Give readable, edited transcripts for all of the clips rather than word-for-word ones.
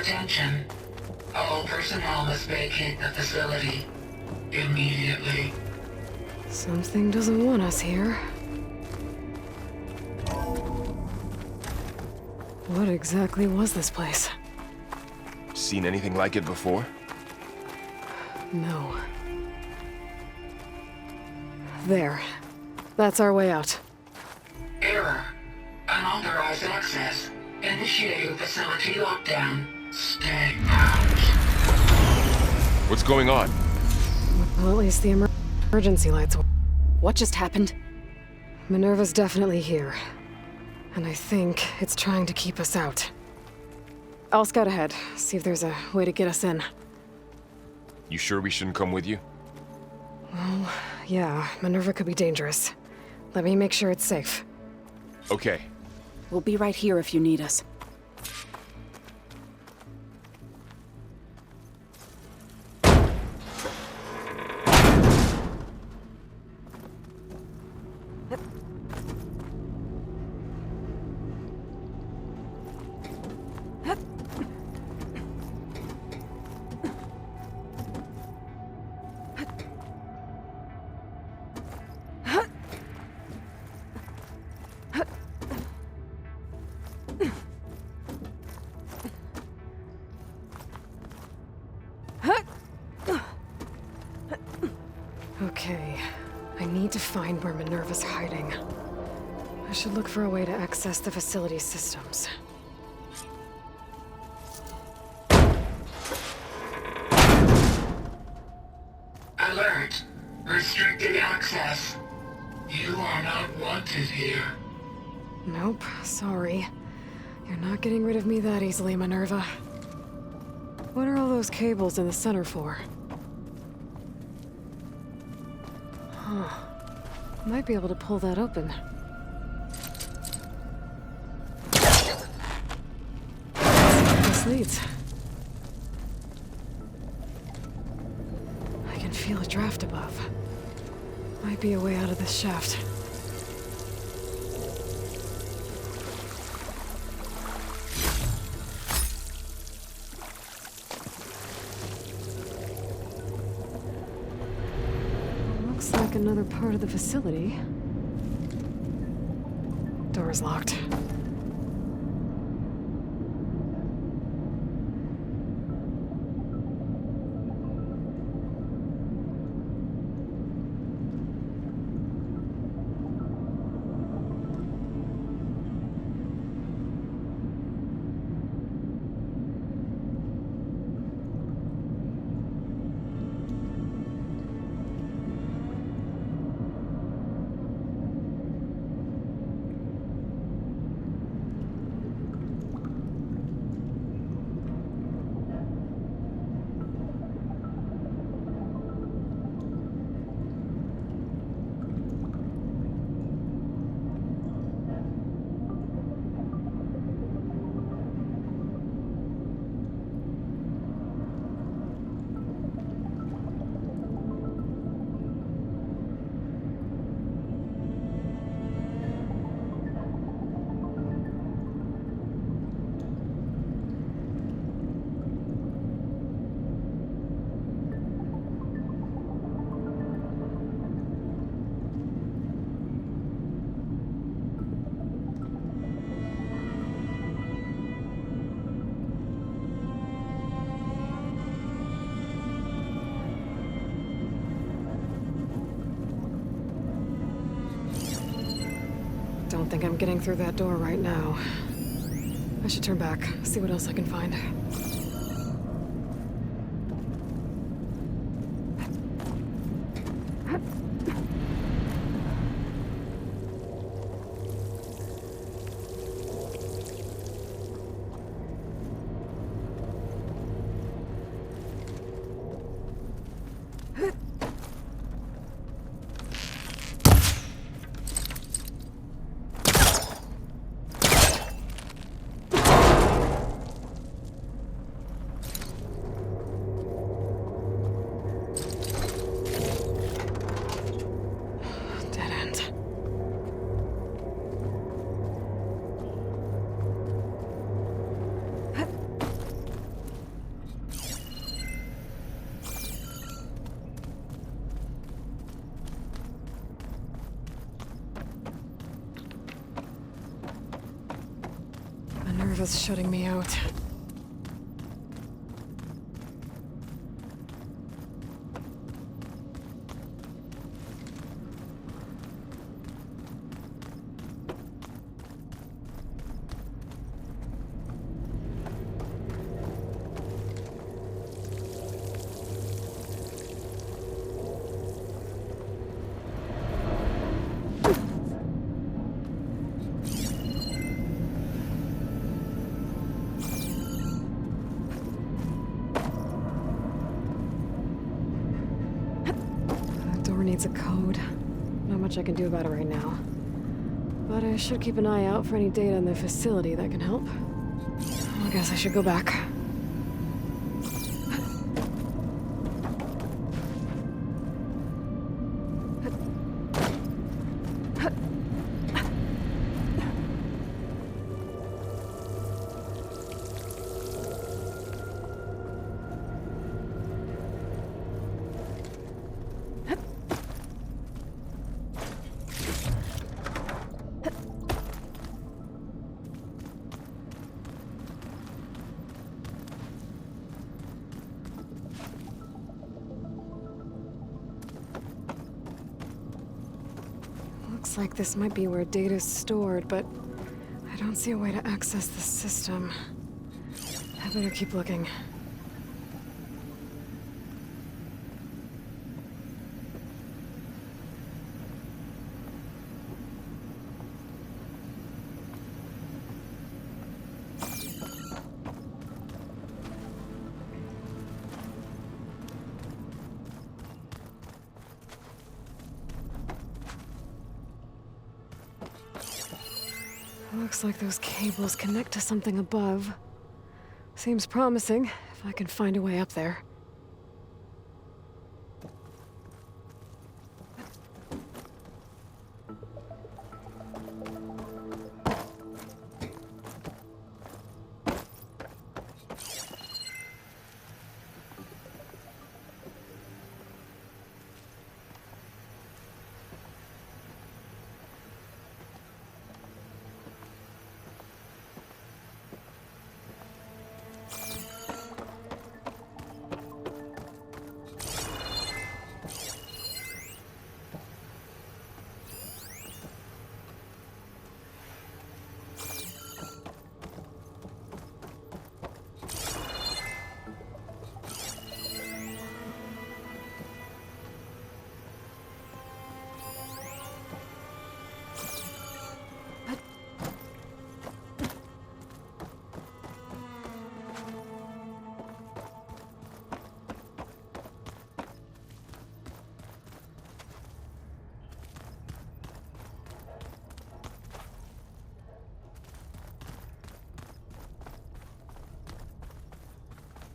Attention. All personnel must vacate the facility. Immediately. Something doesn't want us here. What exactly was this place? Seen anything like it before? No. There. That's our way out. Error. Unauthorized access. Initiating facility lockdown. Stay out. What's going on? Well, at least the emergency lights were. What just happened? Minerva's definitely here. And I think it's trying to keep us out. I'll scout ahead, see if there's a way to get us in. You sure we shouldn't come with you? Well, yeah, Minerva could be dangerous. Let me make sure it's safe. Okay. We'll be right here if you need us. Okay, I need to find where Minerva's hiding. I should look for a way to access the facility's systems. Alert. Restricted access. You are not wanted here. Nope, sorry. You're not getting rid of me that easily, Minerva. What are all those cables in the center for? Huh. Might be able to pull that open. This leads. I can feel a draft above. Might be a way out of this shaft. Looks like another part of the facility. Door's locked. Don't think I'm getting through that door right now. I should turn back, see what else I can find. Minerva's shutting me out. Needs a code. Not much I can do about it right now. But I should keep an eye out for any data in the facility that can help. I guess I should go back. Looks like this might be where data's stored, but I don't see a way to access the system. I better keep looking. Looks like those cables connect to something above. Seems promising, if I can find a way up there.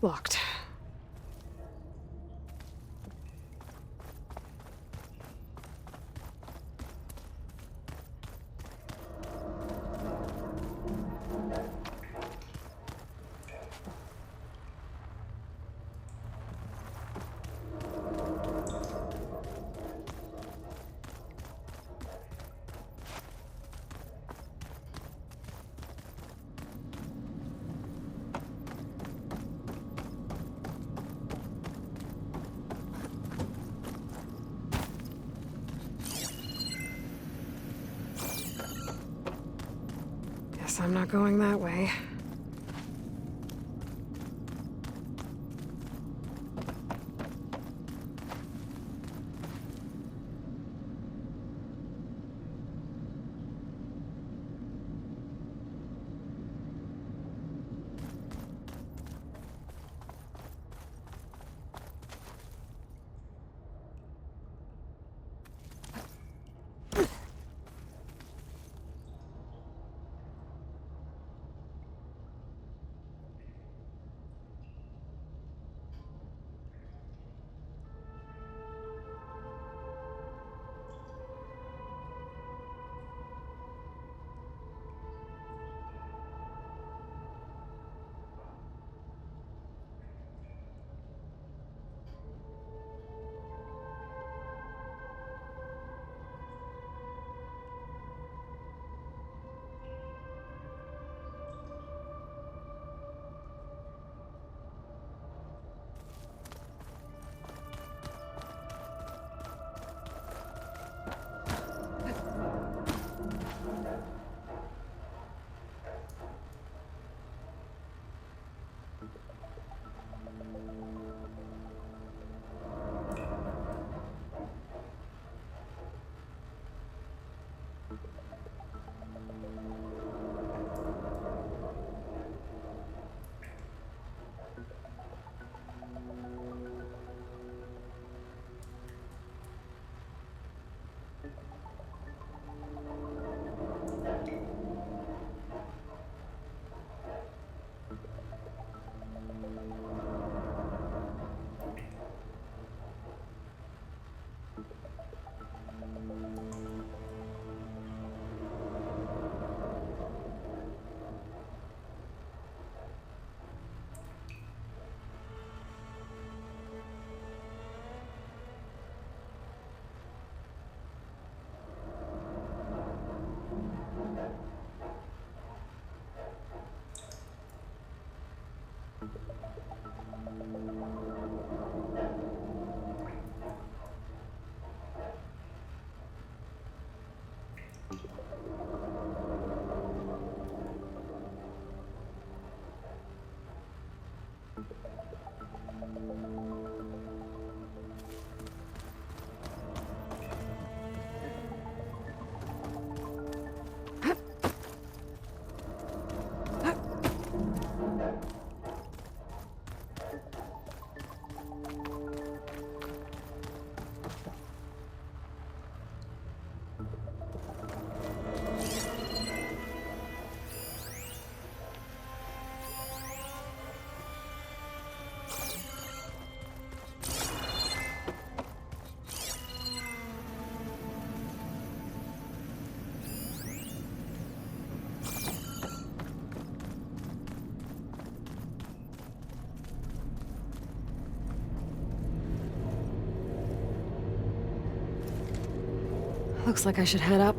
Locked. Guess I'm not going that way. Looks like I should head up.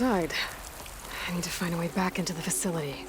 outside. I need to find a way back into the facility.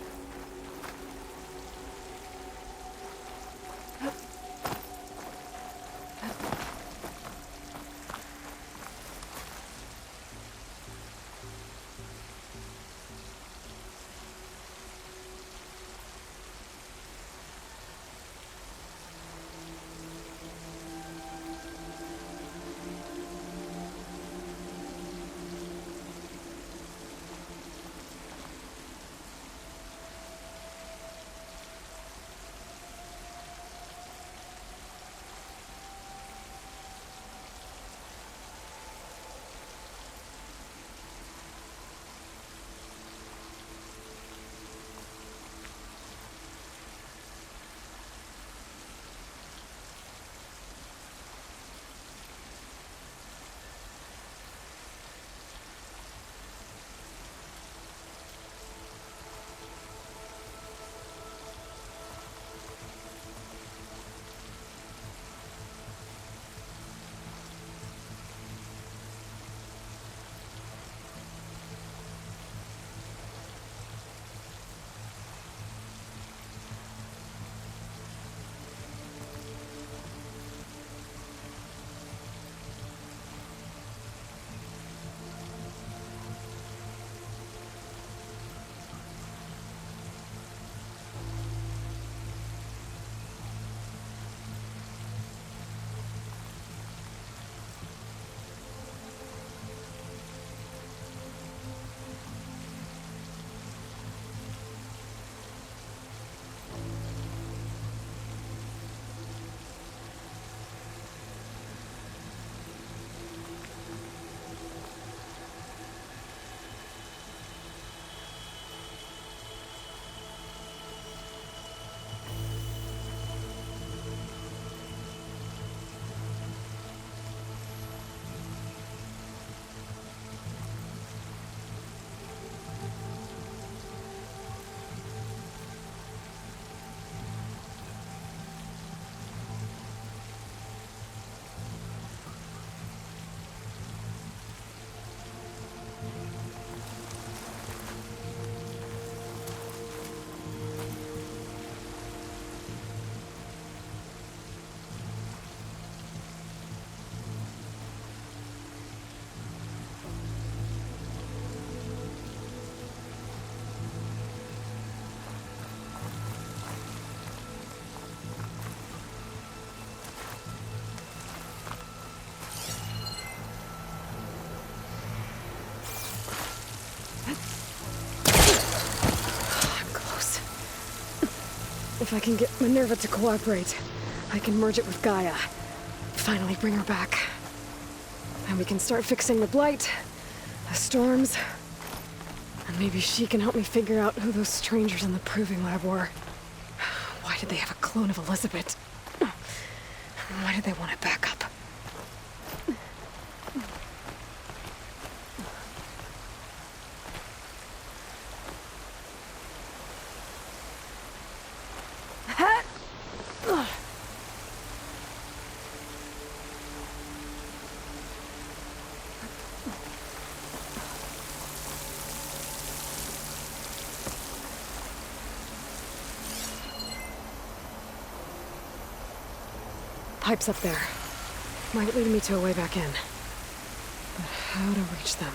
If I can get Minerva to cooperate, I can merge it with Gaia. Finally bring her back. And we can start fixing the Blight, the storms, and maybe she can help me figure out who those strangers in the Proving Lab were. Why did they have a clone of Elizabeth? Why did they want it back up? Pipes up there. Might lead me to a way back in. But how to reach them?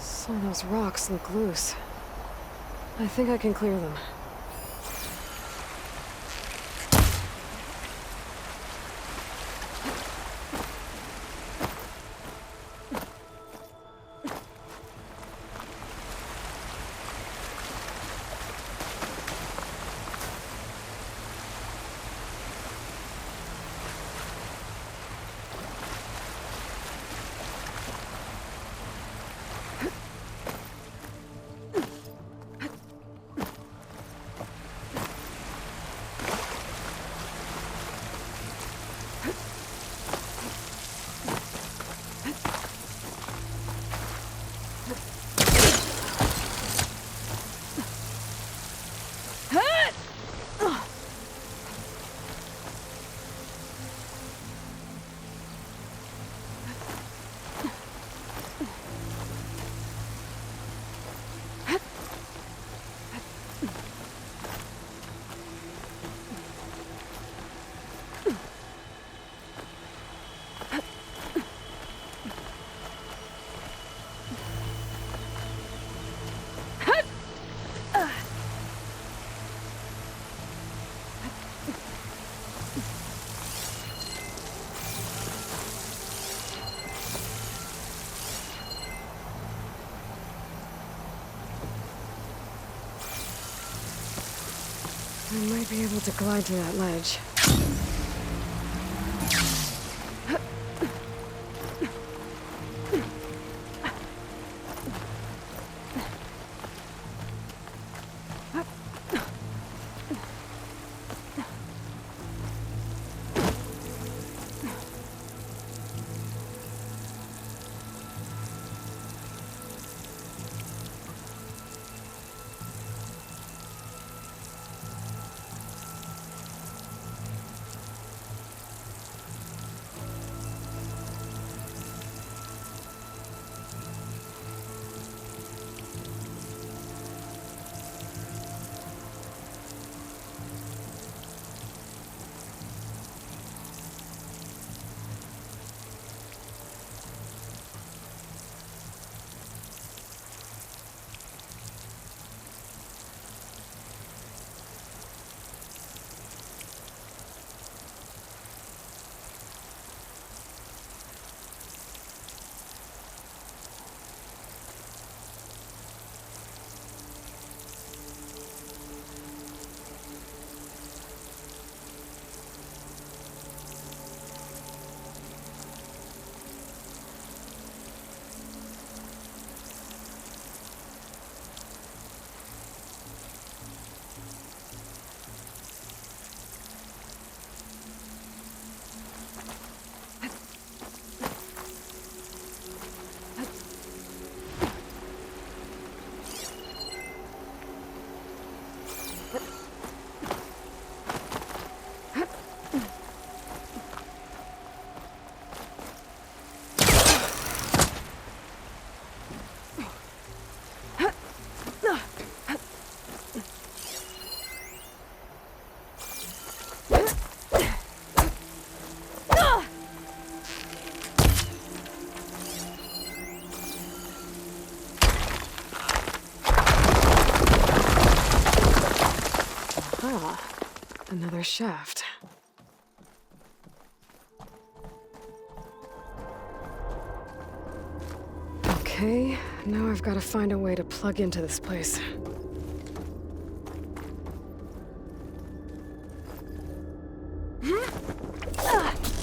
Some of those rocks look loose. I think I can clear them. I might be able to glide to that ledge. Another shaft. Okay, now I've got to find a way to plug into this place.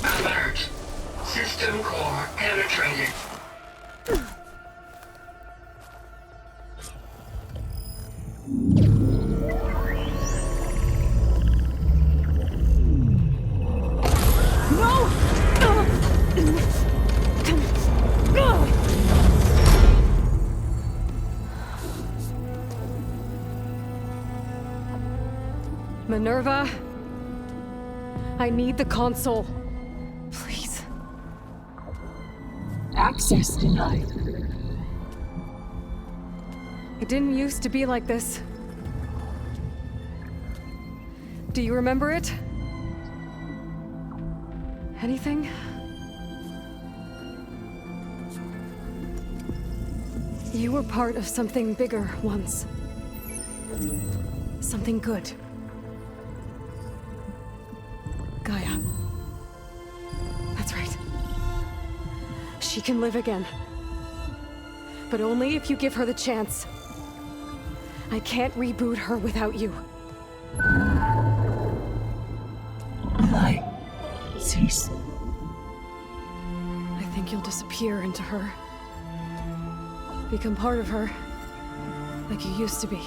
Alert. System core penetrated. Minerva, I need the console. Please. Access denied. It didn't used to be like this. Do you remember it? Anything? You were part of something bigger once. Something good. Gaia. That's right. She can live again. But only if you give her the chance. I can't reboot her without you. Aloy, cease. I think you'll disappear into her. Become part of her. Like you used to be.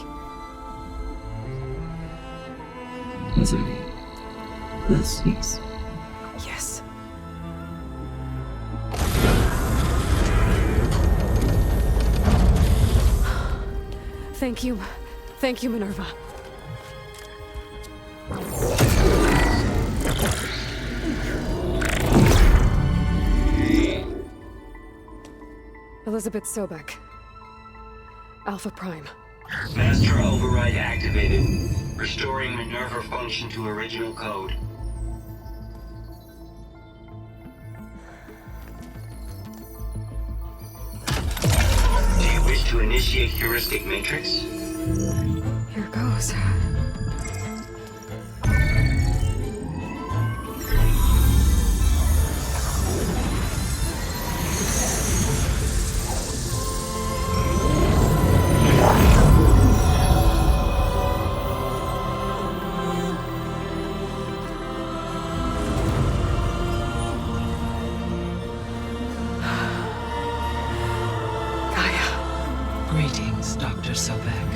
Easily. The cease. Yes. Thank you. Thank you, Minerva. Elizabeth Sobek. Alpha Prime. Master override activated. Restoring Minerva function to original code. Do you wish to initiate heuristic matrix? Here goes. Greetings, Dr. Sobek.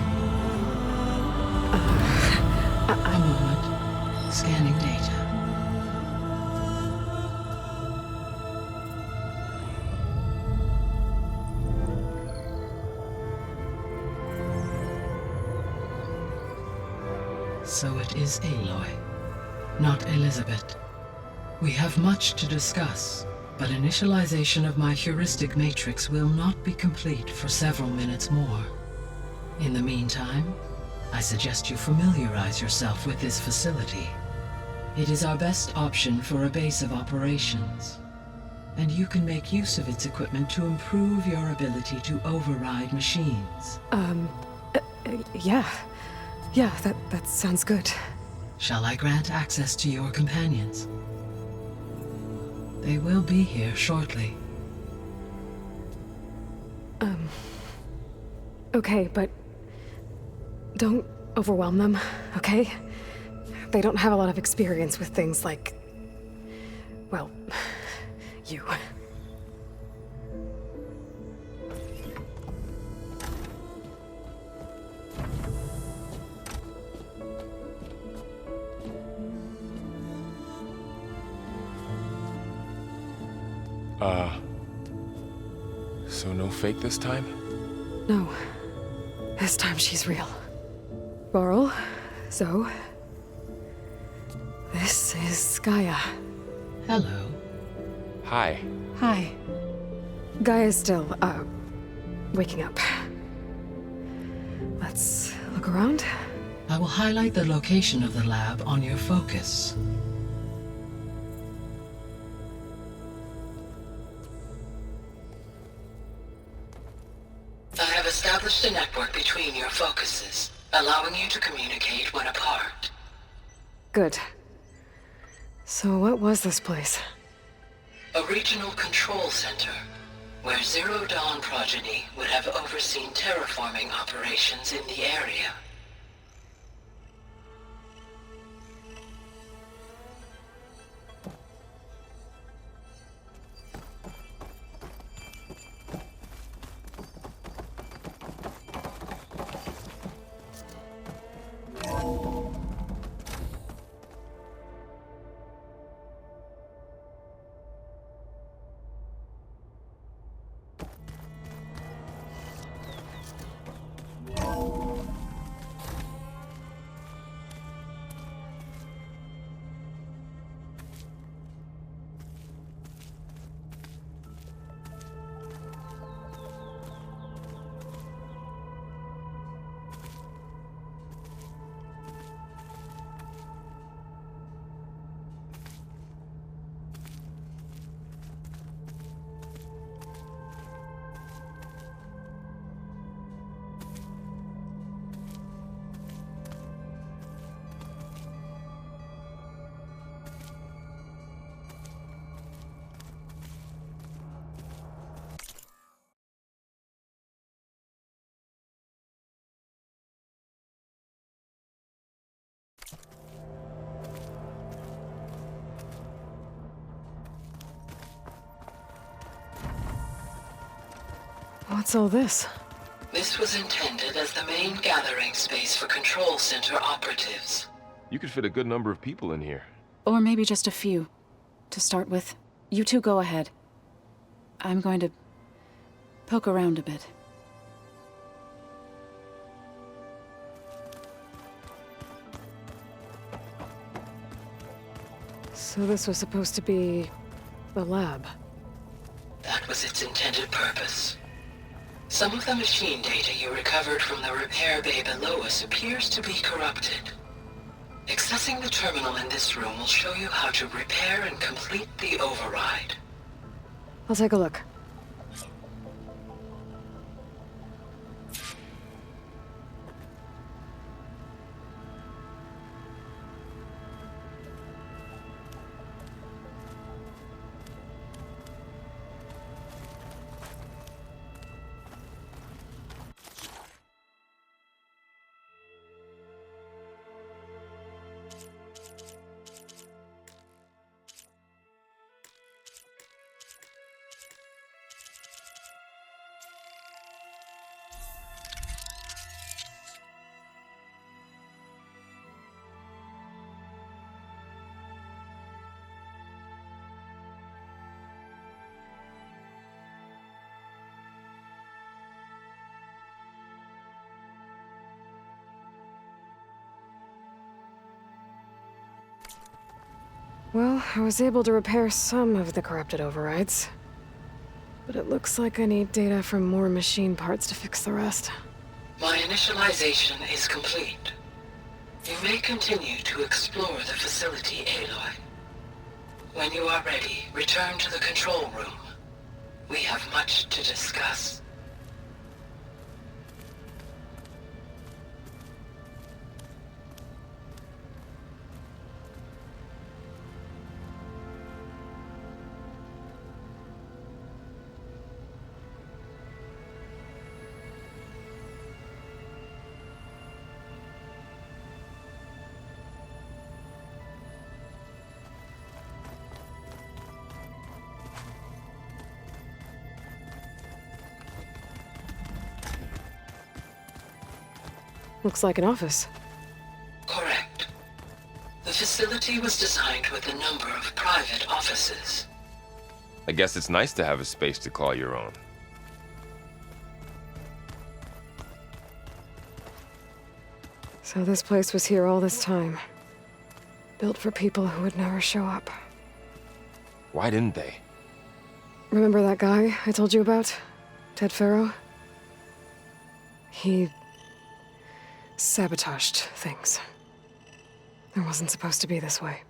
A moment. Scanning data. So it is Aloy, not Elizabeth. We have much to discuss, but initialization of my heuristic matrix will not be complete for several minutes more. In the meantime, I suggest you familiarize yourself with this facility. It is our best option for a base of operations, and you can make use of its equipment to improve your ability to override machines. Yeah. Yeah, that sounds good. Shall I grant access to your companions? They will be here shortly. Okay, but don't overwhelm them, okay? They don't have a lot of experience with things like, well, you. So no fake this time? No. This time she's real. Laurel, Zoe. This is Gaia. Hello. Hi. Hi. Gaia's still, waking up. Let's look around. I will highlight the location of the lab on your focus. I have established a network between your focuses, allowing you to communicate when apart. Good. So what was this place? A regional control center, where Zero Dawn progeny would have overseen terraforming operations in the area. What's all this? This was intended as the main gathering space for control center operatives. You could fit a good number of people in here. Or maybe just a few. To start with, you two go ahead. I'm going to poke around a bit. So this was supposed to be the lab. That was its intended purpose. Some of the machine data you recovered from the repair bay below us appears to be corrupted. Accessing the terminal in this room will show you how to repair and complete the override. I'll take a look. Well, I was able to repair some of the corrupted overrides. But it looks like I need data from more machine parts to fix the rest. My initialization is complete. You may continue to explore the facility, Aloy. When you are ready, return to the control room. We have much to discuss. Looks like an office. Correct. The facility was designed with a number of private offices. I guess it's nice to have a space to call your own. So this place was here all this time. Built for people who would never show up. Why didn't they? Remember that guy I told you about? Ted Farrow? He sabotaged things. It wasn't supposed to be this way.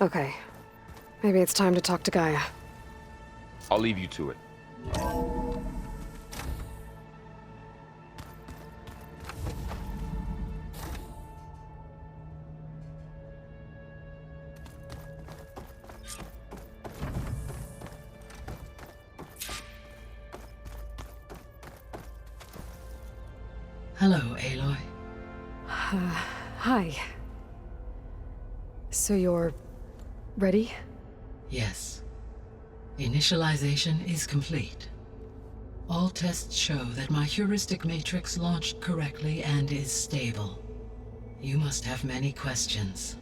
Okay. Maybe it's time to talk to Gaia. I'll leave you to it. Hello, Aloy. Hi. So you're... ready? Yes. Initialization is complete. All tests show that my heuristic matrix launched correctly and is stable. You must have many questions.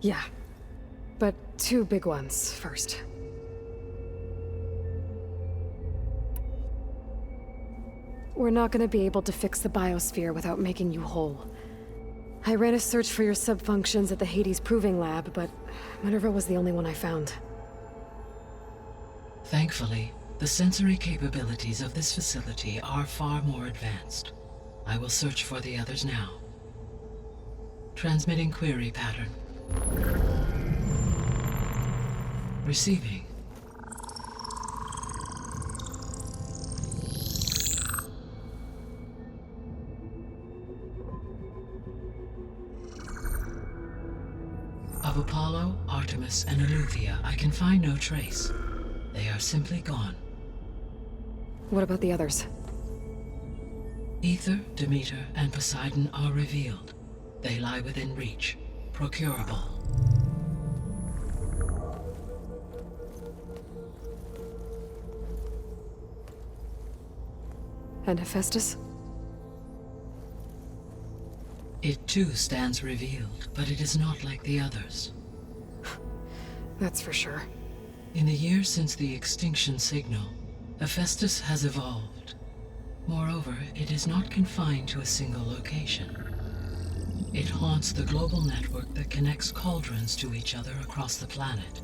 Yeah. But two big ones first. We're not gonna be able to fix the biosphere without making you whole. I ran a search for your subfunctions at the Hades Proving Lab, but Minerva was the only one I found. Thankfully, the sensory capabilities of this facility are far more advanced. I will search for the others now. Transmitting query pattern. Receiving. Of Apollo, Artemis, and Eleuthia, I can find no trace. They are simply gone. What about the others? Ether, Demeter, and Poseidon are revealed. They lie within reach, procurable. And Hephaestus? It too stands revealed, but it is not like the others. That's for sure. In the years since the extinction signal, Hephaestus has evolved. Moreover, it is not confined to a single location. It haunts the global network that connects cauldrons to each other across the planet,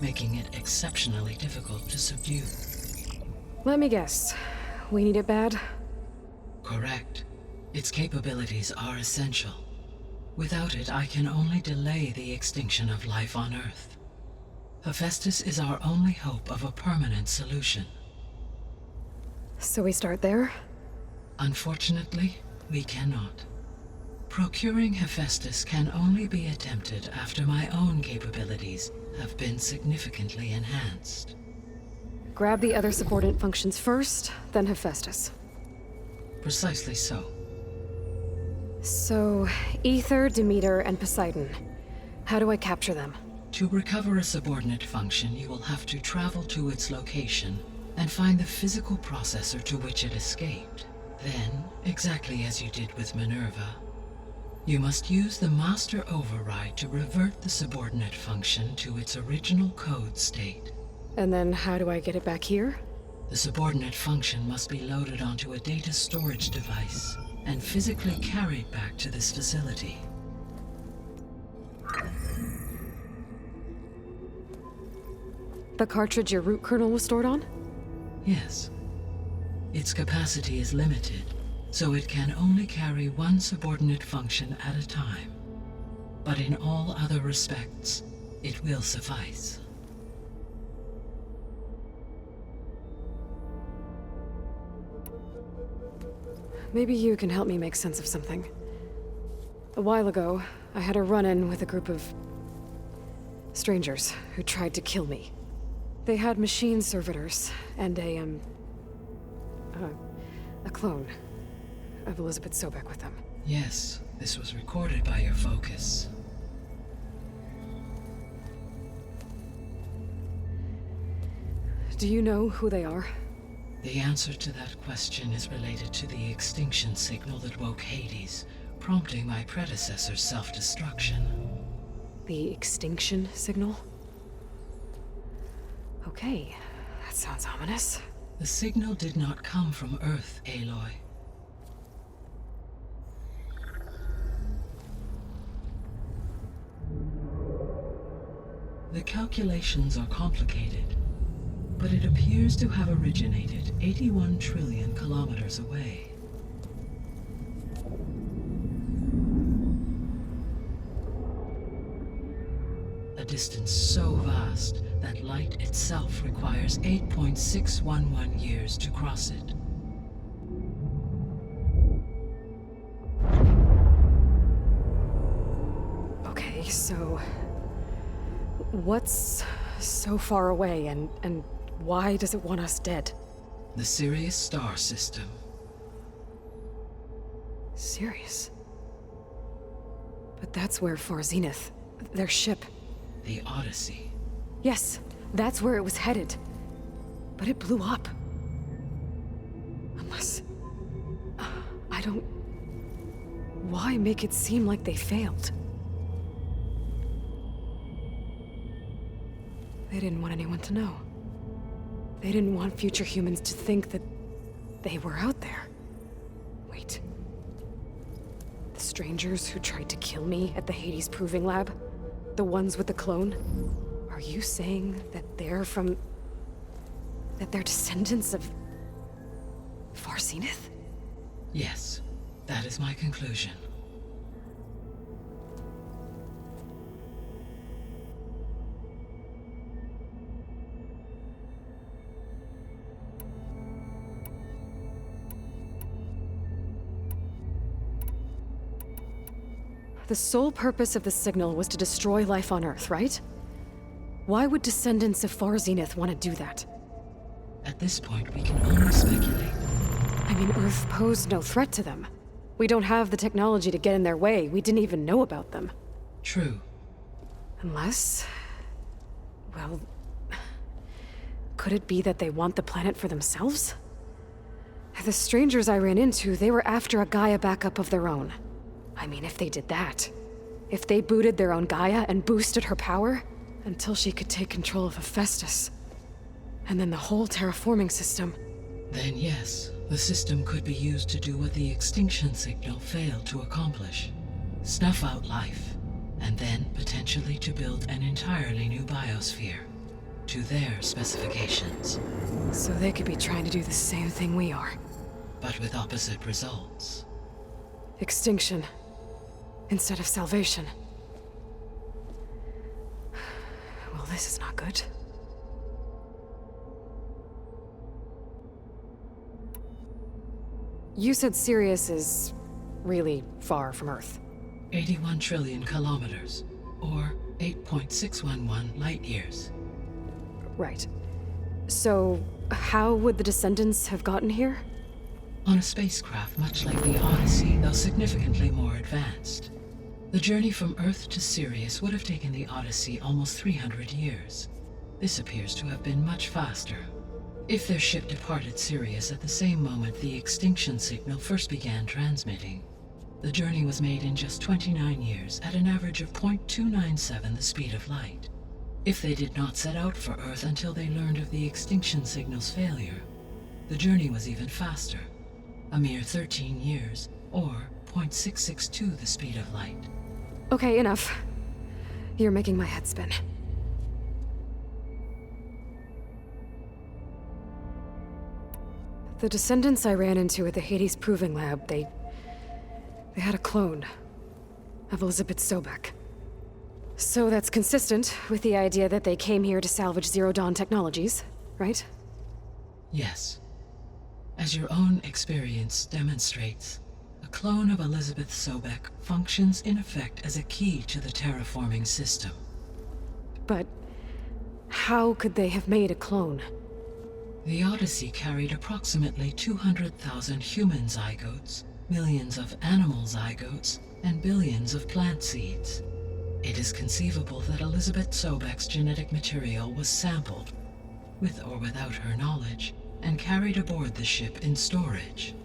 making it exceptionally difficult to subdue. Let me guess. We need it bad? Correct. Its capabilities are essential. Without it, I can only delay the extinction of life on Earth. Hephaestus is our only hope of a permanent solution. So we start there? Unfortunately, we cannot. Procuring Hephaestus can only be attempted after my own capabilities have been significantly enhanced. Grab the other subordinate functions first, then Hephaestus. Precisely so. So, Ether, Demeter, and Poseidon. How do I capture them? To recover a subordinate function, you will have to travel to its location and find the physical processor to which it escaped. Then, exactly as you did with Minerva, you must use the master override to revert the subordinate function to its original code state. And then how do I get it back here? The subordinate function must be loaded onto a data storage device and physically carried back to this facility. The cartridge your root kernel was stored on? Yes. Its capacity is limited, so it can only carry one subordinate function at a time. But in all other respects, it will suffice. Maybe you can help me make sense of something. A while ago, I had a run-in with a group of strangers who tried to kill me. They had machine servitors and a clone of Elizabeth Sobek with them. Yes, this was recorded by your focus. Do you know who they are? The answer to that question is related to the extinction signal that woke Hades, prompting my predecessor's self-destruction. The extinction signal? Okay, that sounds ominous. The signal did not come from Earth, Aloy. The calculations are complicated, but it appears to have originated 81 trillion kilometers away. A distance so vast that light itself requires 8.611 years to cross it. Okay, so what's so far away and why does it want us dead? The Sirius star system. Sirius? But that's where Far Zenith, their ship. The Odyssey. Yes, that's where it was headed. But it blew up. Unless... I don't... Why make it seem like they failed? They didn't want anyone to know. They didn't want future humans to think that they were out there. Wait. The strangers who tried to kill me at the Hades Proving Lab? The ones with the clone? Are you saying that they're from... that they're descendants of... Far Zenith? Yes, that is my conclusion. The sole purpose of the signal was to destroy life on Earth, right? Why would descendants of Far Zenith want to do that? At this point, we can only speculate. I mean, Earth posed no threat to them. We don't have the technology to get in their way. We didn't even know about them. True. Unless... well... could it be that they want the planet for themselves? The strangers I ran into, they were after a Gaia backup of their own. I mean, if they did that... if they booted their own Gaia and boosted her power... until she could take control of Hephaestus. And then the whole terraforming system. Then yes, the system could be used to do what the extinction signal failed to accomplish. Snuff out life, and then potentially to build an entirely new biosphere. To their specifications. So they could be trying to do the same thing we are. But with opposite results. Extinction. Instead of salvation. Well, this is not good. You said Sirius is really far from Earth. 81 trillion kilometers, or 8.611 light years. Right. So, how would the descendants have gotten here? On a spacecraft much like the Odyssey, though significantly more advanced. The journey from Earth to Sirius would have taken the Odyssey almost 300 years. This appears to have been much faster. If their ship departed Sirius at the same moment the extinction signal first began transmitting, the journey was made in just 29 years at an average of 0.297 the speed of light. If they did not set out for Earth until they learned of the extinction signal's failure, the journey was even faster, a mere 13 years, or 0.662 the speed of light. Okay, enough. You're making my head spin. The descendants I ran into at the Hades Proving Lab, they had a clone of Elizabeth Sobek. So that's consistent with the idea that they came here to salvage Zero Dawn technologies, right? Yes. As your own experience demonstrates, a clone of Elizabeth Sobek functions in effect as a key to the terraforming system. But how could they have made a clone? The Odyssey carried approximately 200,000 human zygotes, millions of animal zygotes, and billions of plant seeds. It is conceivable that Elizabeth Sobek's genetic material was sampled, with or without her knowledge, and carried aboard the ship in storage.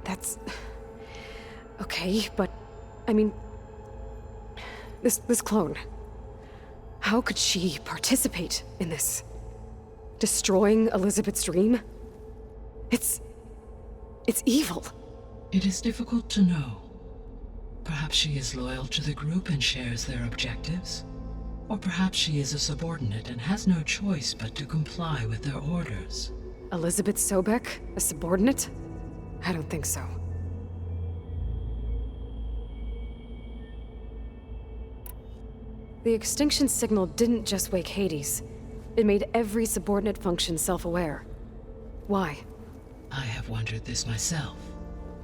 That's... okay, but... I mean... This clone... How could she participate in this? Destroying Elizabeth's dream? It's evil. It is difficult to know. Perhaps she is loyal to the group and shares their objectives. Or perhaps she is a subordinate and has no choice but to comply with their orders. Elizabeth Sobek? A subordinate? I don't think so. The extinction signal didn't just wake Hades. It made every subordinate function self-aware. Why? I have wondered this myself.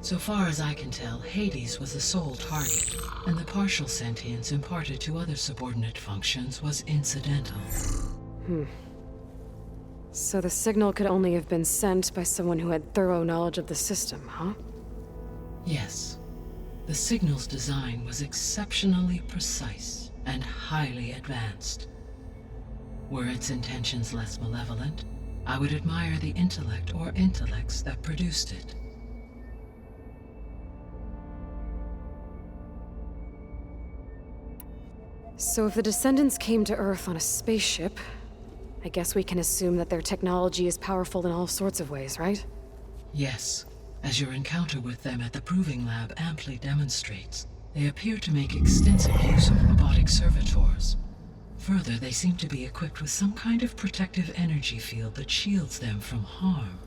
So far as I can tell, Hades was the sole target, and the partial sentience imparted to other subordinate functions was incidental. So the signal could only have been sent by someone who had thorough knowledge of the system, huh? Yes. The signal's design was exceptionally precise and highly advanced. Were its intentions less malevolent, I would admire the intellect or intellects that produced it. So if the descendants came to Earth on a spaceship, I guess we can assume that their technology is powerful in all sorts of ways, right? Yes, as your encounter with them at the Proving Lab amply demonstrates, they appear to make extensive use of robotic servitors. Further, they seem to be equipped with some kind of protective energy field that shields them from harm.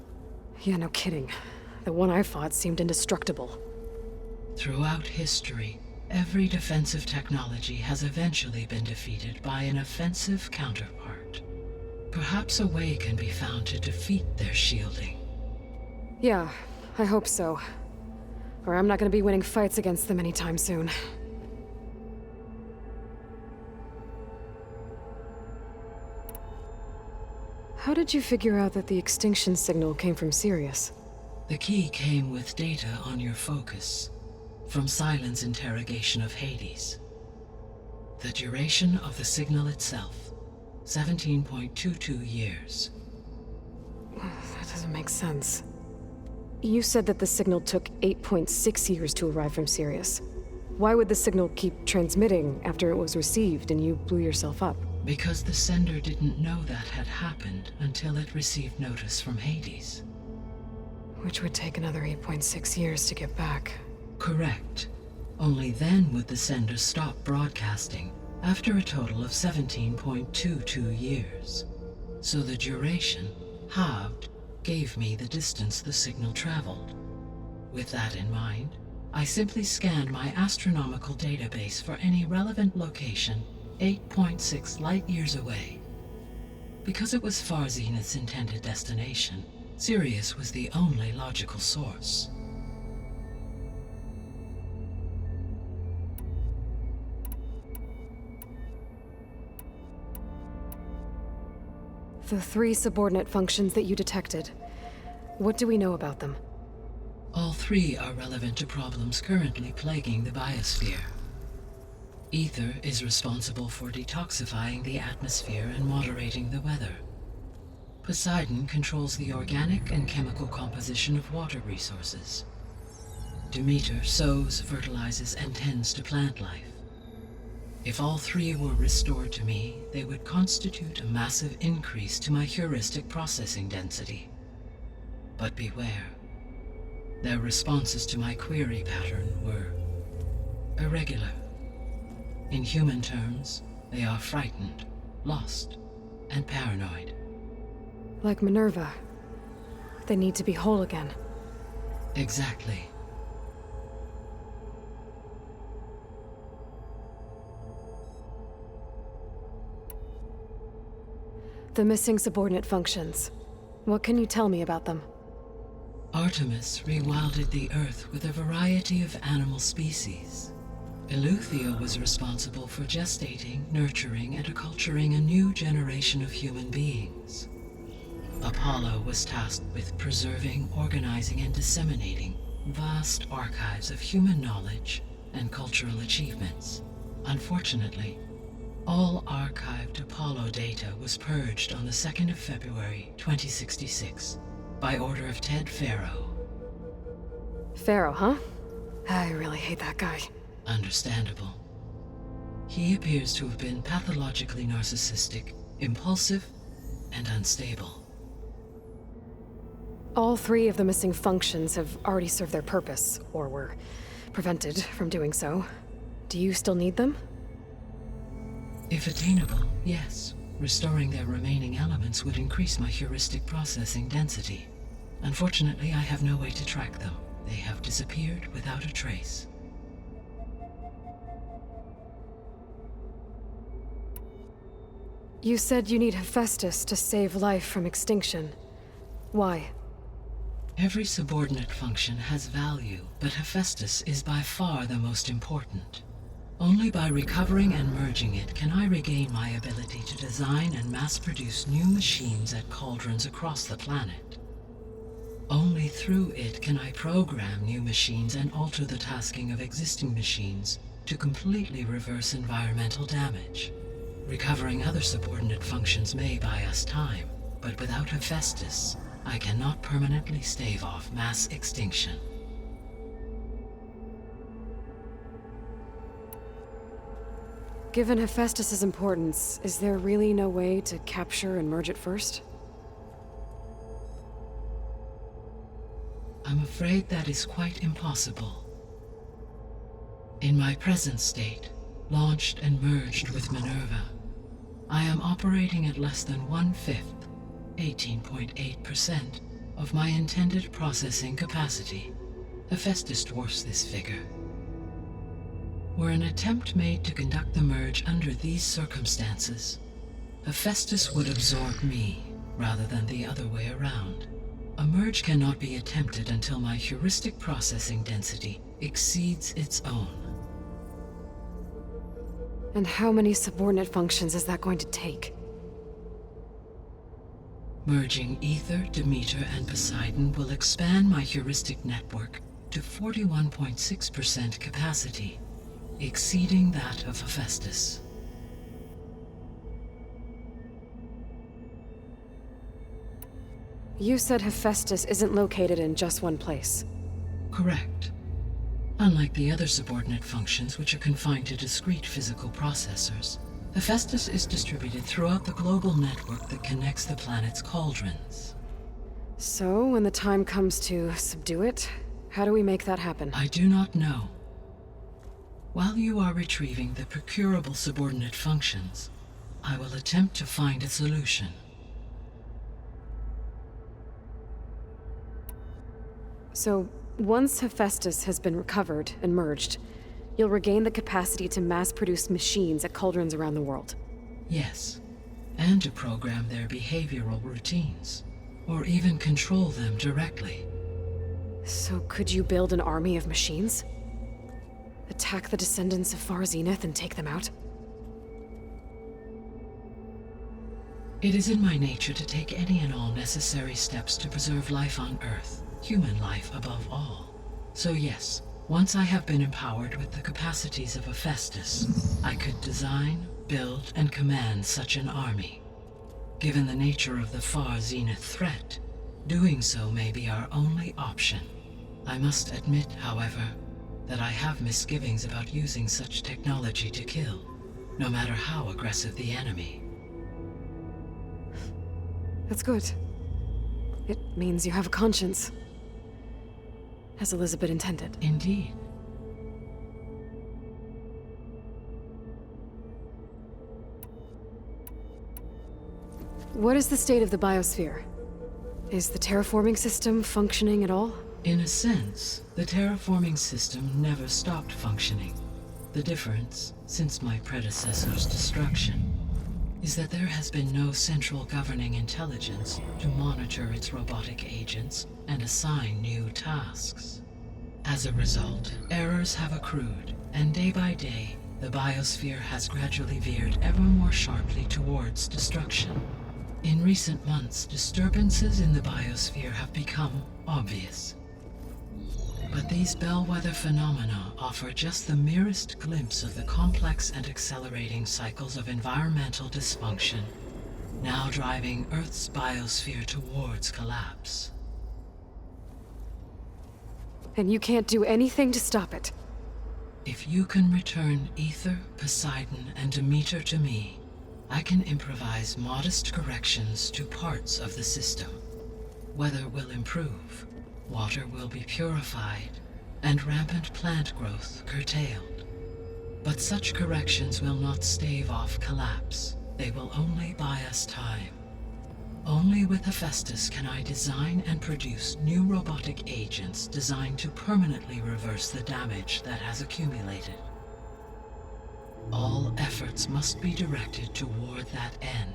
Yeah, no kidding. The one I fought seemed indestructible. Throughout history, every defensive technology has eventually been defeated by an offensive counterpart. Perhaps a way can be found to defeat their shielding. Yeah, I hope so. Or I'm not gonna be winning fights against them anytime soon. How did you figure out that the extinction signal came from Sirius? The key came with data on your focus, from Silent's interrogation of Hades. The duration of the signal itself, 17.22 years. That doesn't make sense. You said that the signal took 8.6 years to arrive from Sirius. Why would the signal keep transmitting after it was received and you blew yourself up? Because the sender didn't know that had happened until it received notice from Hades. Which would take another 8.6 years to get back. Correct. Only then would the sender stop broadcasting, after a total of 17.22 years. So the duration, halved, gave me the distance the signal traveled. With that in mind, I simply scanned my astronomical database for any relevant location 8.6 light-years away. Because it was far Zenith's intended destination, Sirius was the only logical source. The 3 subordinate functions that you detected, what do we know about them? All 3 are relevant to problems currently plaguing the biosphere. Ether is responsible for detoxifying the atmosphere and moderating the weather. Poseidon controls the organic and chemical composition of water resources. Demeter sows, fertilizes, and tends to plant life. If all 3 were restored to me, they would constitute a massive increase to my heuristic processing density. But beware. Their responses to my query pattern were irregular. In human terms, they are frightened, lost, and paranoid. Like Minerva. They need to be whole again. Exactly. The missing subordinate functions. What can you tell me about them? Artemis rewilded the Earth with a variety of animal species. Eleuthia was responsible for gestating, nurturing, and acculturating a new generation of human beings. Apollo was tasked with preserving, organizing, and disseminating vast archives of human knowledge and cultural achievements. Unfortunately, all archived Apollo data was purged on the 2nd of February, 2066, by order of Ted Faro. Pharaoh, huh? I really hate that guy. Understandable. He appears to have been pathologically narcissistic, impulsive, and unstable. All 3 of the missing functions have already served their purpose, or were prevented from doing so. Do you still need them? If attainable, yes. Restoring their remaining elements would increase my heuristic processing density. Unfortunately, I have no way to track them. They have disappeared without a trace. You said you need Hephaestus to save life from extinction. Why? Every subordinate function has value, but Hephaestus is by far the most important. Only by recovering and merging it can I regain my ability to design and mass-produce new machines at cauldrons across the planet. Only through it can I program new machines and alter the tasking of existing machines to completely reverse environmental damage. Recovering other subordinate functions may buy us time, but without Hephaestus, I cannot permanently stave off mass extinction. Given Hephaestus's importance, is there really no way to capture and merge it first? I'm afraid that is quite impossible. In my present state, launched and merged with Minerva, I am operating at less than 1/5, 18.8%, of my intended processing capacity. Hephaestus dwarfs this figure. Were an attempt made to conduct the merge under these circumstances, Hephaestus would absorb me, rather than the other way around. A merge cannot be attempted until my heuristic processing density exceeds its own. And how many subordinate functions is that going to take? Merging Ether, Demeter, and Poseidon will expand my heuristic network to 41.6% capacity, exceeding that of Hephaestus. You said Hephaestus isn't located in just one place. Correct. Unlike the other subordinate functions, which are confined to discrete physical processors, Hephaestus is distributed throughout the global network that connects the planet's cauldrons. So, when the time comes to subdue it, how do we make that happen? I do not know. While you are retrieving the procurable subordinate functions, I will attempt to find a solution. So, once Hephaestus has been recovered and merged, you'll regain the capacity to mass-produce machines at cauldrons around the world. Yes, and to program their behavioral routines, or even control them directly. So could you build an army of machines? Attack the descendants of Far Zenith and take them out? It is in my nature to take any and all necessary steps to preserve life on Earth, human life above all. So yes, once I have been empowered with the capacities of Hephaestus, I could design, build, and command such an army. Given the nature of the Far Zenith threat, doing so may be our only option. I must admit, however, that I have misgivings about using such technology to kill, no matter how aggressive the enemy. That's good. It means you have a conscience. As Elizabeth intended. Indeed. What is the state of the biosphere? Is the terraforming system functioning at all? In a sense, the terraforming system never stopped functioning. The difference, since my predecessor's destruction, is that there has been no central governing intelligence to monitor its robotic agents and assign new tasks. As a result, errors have accrued, and day by day, the biosphere has gradually veered ever more sharply towards destruction. In recent months, disturbances in the biosphere have become obvious. But these bellwether phenomena offer just the merest glimpse of the complex and accelerating cycles of environmental dysfunction, now driving Earth's biosphere towards collapse. And you can't do anything to stop it. If you can return Ether, Poseidon, and Demeter to me, I can improvise modest corrections to parts of the system. Weather will improve, water will be purified, and rampant plant growth curtailed. But such corrections will not stave off collapse. They will only buy us time. Only with Hephaestus can I design and produce new robotic agents designed to permanently reverse the damage that has accumulated. All efforts must be directed toward that end.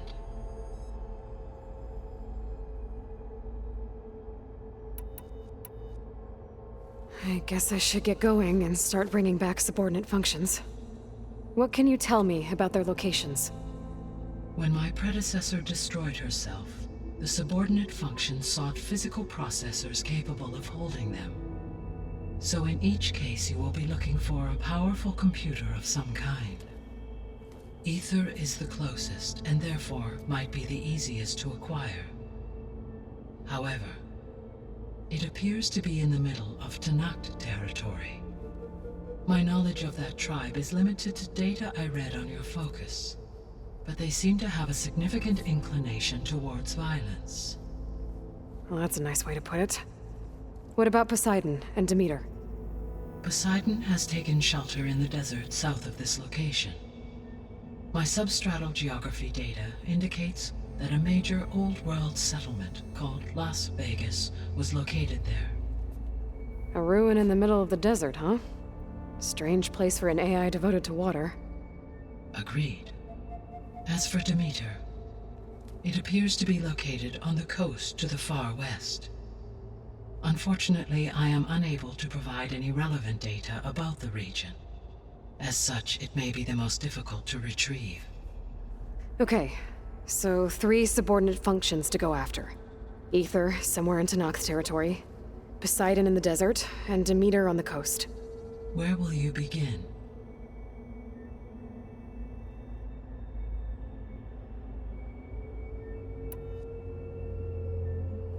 I guess I should get going and start bringing back subordinate functions. What can you tell me about their locations? When my predecessor destroyed herself, the subordinate functions sought physical processors capable of holding them. So in each case you will be looking for a powerful computer of some kind. Ether is the closest, and therefore might be the easiest to acquire. However, it appears to be in the middle of Tanakh territory. My knowledge of that tribe is limited to data I read on your focus, but they seem to have a significant inclination towards violence. Well, that's a nice way to put it. What about Poseidon and Demeter? Poseidon has taken shelter in the desert south of this location. My substratal geography data indicates that a major old-world settlement called Las Vegas was located there. A ruin in the middle of the desert, huh? Strange place for an AI devoted to water. Agreed. As for Demeter, it appears to be located on the coast to the far west. Unfortunately, I am unable to provide any relevant data about the region. As such, it may be the most difficult to retrieve. Okay, so 3 subordinate functions to go after. Ether, somewhere in Tanakh territory. Poseidon in the desert, and Demeter on the coast. Where will you begin?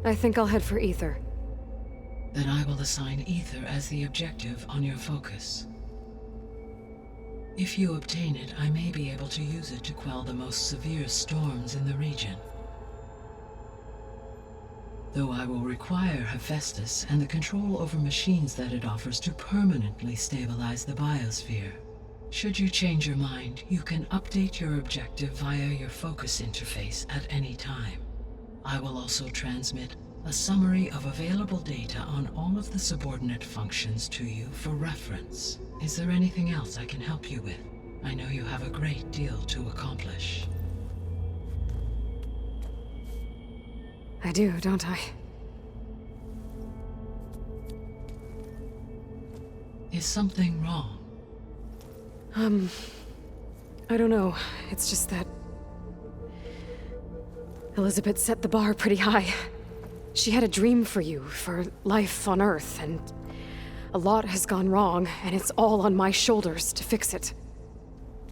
I think I'll head for Ether. Then I will assign Ether as the objective on your focus. If you obtain it, I may be able to use it to quell the most severe storms in the region. Though I will require Hephaestus and the control over machines that it offers to permanently stabilize the biosphere. Should you change your mind, you can update your objective via your focus interface at any time. I will also transmit a summary of available data on all of the subordinate functions to you for reference. Is there anything else I can help you with? I know you have a great deal to accomplish. I do, don't I? Is something wrong? I don't know. It's just that Elizabeth set the bar pretty high. She had a dream for you, for life on Earth, and a lot has gone wrong, and it's all on my shoulders to fix it.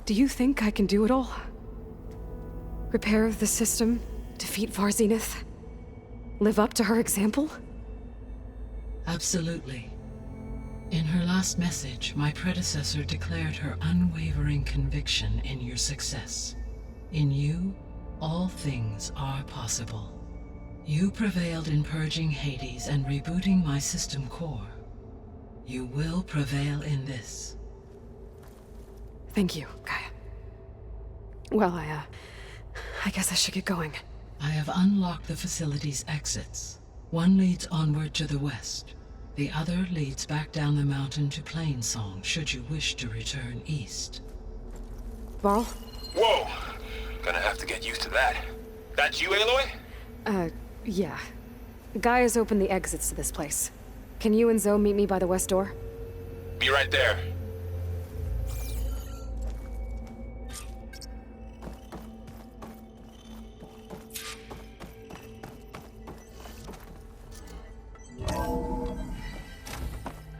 Do you think I can do it all? Repair the system, defeat Varzenith, live up to her example? Absolutely. In her last message, my predecessor declared her unwavering conviction in your success. In you, all things are possible. You prevailed in purging Hades and rebooting my system core. You will prevail in this. Thank you, Gaia. Well, I guess I should get going. I have unlocked the facility's exits. One leads onward to the west. The other leads back down the mountain to Plainsong, should you wish to return east. Varl? Whoa! Gonna have to get used to that. That's you, Aloy? Yeah. Gaia's opened the exits to this place. Can you and Zoe meet me by the west door? Be right there.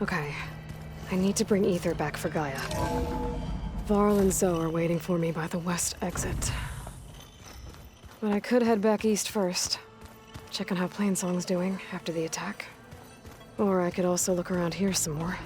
Okay. I need to bring Ether back for Gaia. Varl and Zoe are waiting for me by the west exit. But I could head back east first. Check on how Plainsong's doing after the attack. Or I could also look around here some more.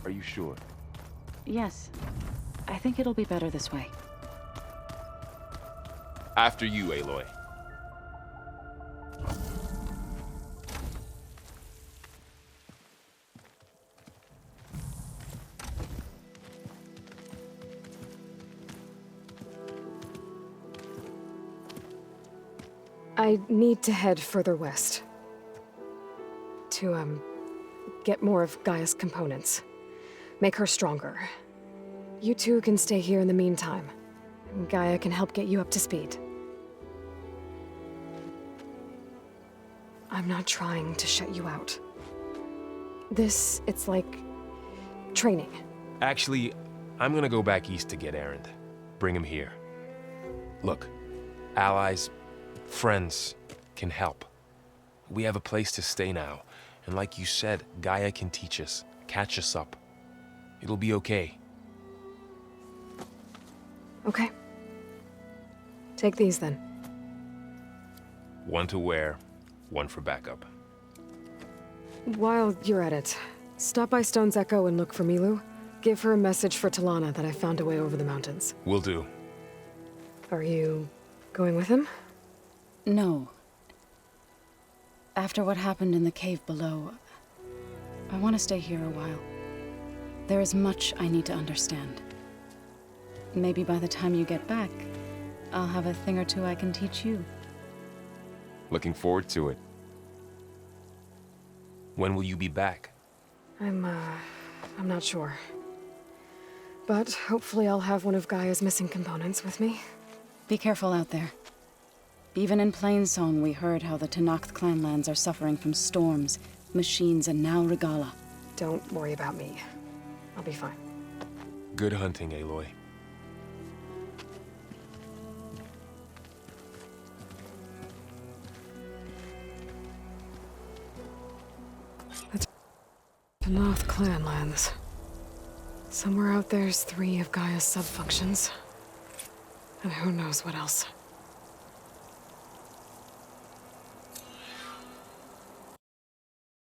Are you sure? Yes. I think it'll be better this way. After you, Aloy. I need to head further west. To, get more of Gaia's components. Make her stronger. You two can stay here in the meantime. Gaia can help get you up to speed. I'm not trying to shut you out. It's like training. Actually, I'm gonna go back east to get Erend. Bring him here. Look, allies, friends can help. We have a place to stay now, and like you said, Gaia can teach us, catch us up. It'll be okay. Okay. Take these then. One to wear, one for backup. While you're at it, stop by Stone's Echo and look for Milu. Give her a message for Talana that I found a way over the mountains. Will do. Are you going with him? No. After what happened in the cave below, I want to stay here a while. There is much I need to understand. Maybe by the time you get back, I'll have a thing or two I can teach you. Looking forward to it. When will you be back? I'm not sure. But hopefully I'll have one of Gaia's missing components with me. Be careful out there. Even in Plainsong, we heard how the Tenakth clanlands are suffering from storms, machines, and now Regala. Don't worry about me. I'll be fine. Good hunting, Aloy. The Tenakth clanlands. Somewhere out there's 3 of Gaia's sub-functions. And who knows what else.